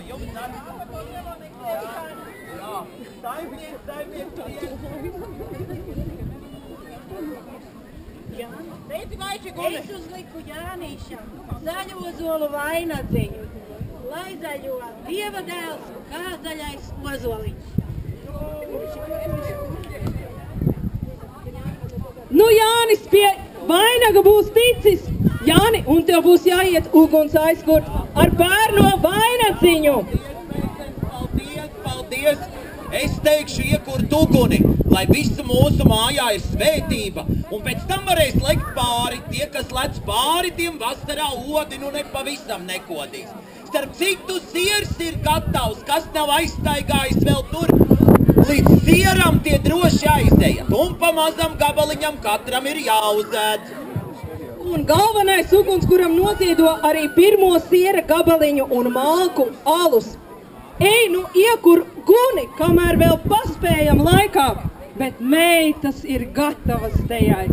jums arī. Jā, saimnieks. Es uzliku Jānīšam zaļozolu vainadziņu, lai zaļo Dieva dēls, kā zaļais ozoliņš. Nu, Jānis pie vainaga būs ticis. Jāni, un tev būs jāiet uguns aizkurt ar bērno vainadziņu. Paldies! Es teikšu iekurt uguni, lai visu mūsu mājā ir svētība. Un pēc tam varēs lekt pāri. Tie, kas lec pāri, tiem vasarā odi nu nepavisam nekodīs. Starp citu, siers ir gatavs, kas nav aizstaigājis vēl tur. Līdz sieram tie droši aizeja. Un pa mazam gabaliņam katram ir jāuzēd. Un galvenais uguns, kuram noziedo arī pirmo siera gabaliņu un malku alus. Ej, nu iekur guni, kamēr vēl paspējam laikā, bet meitas ir gatavas tejai.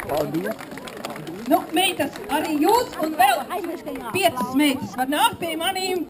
Paldies. Nu, meitas, arī jūs un vēl 5 meitas var nākt pie manīm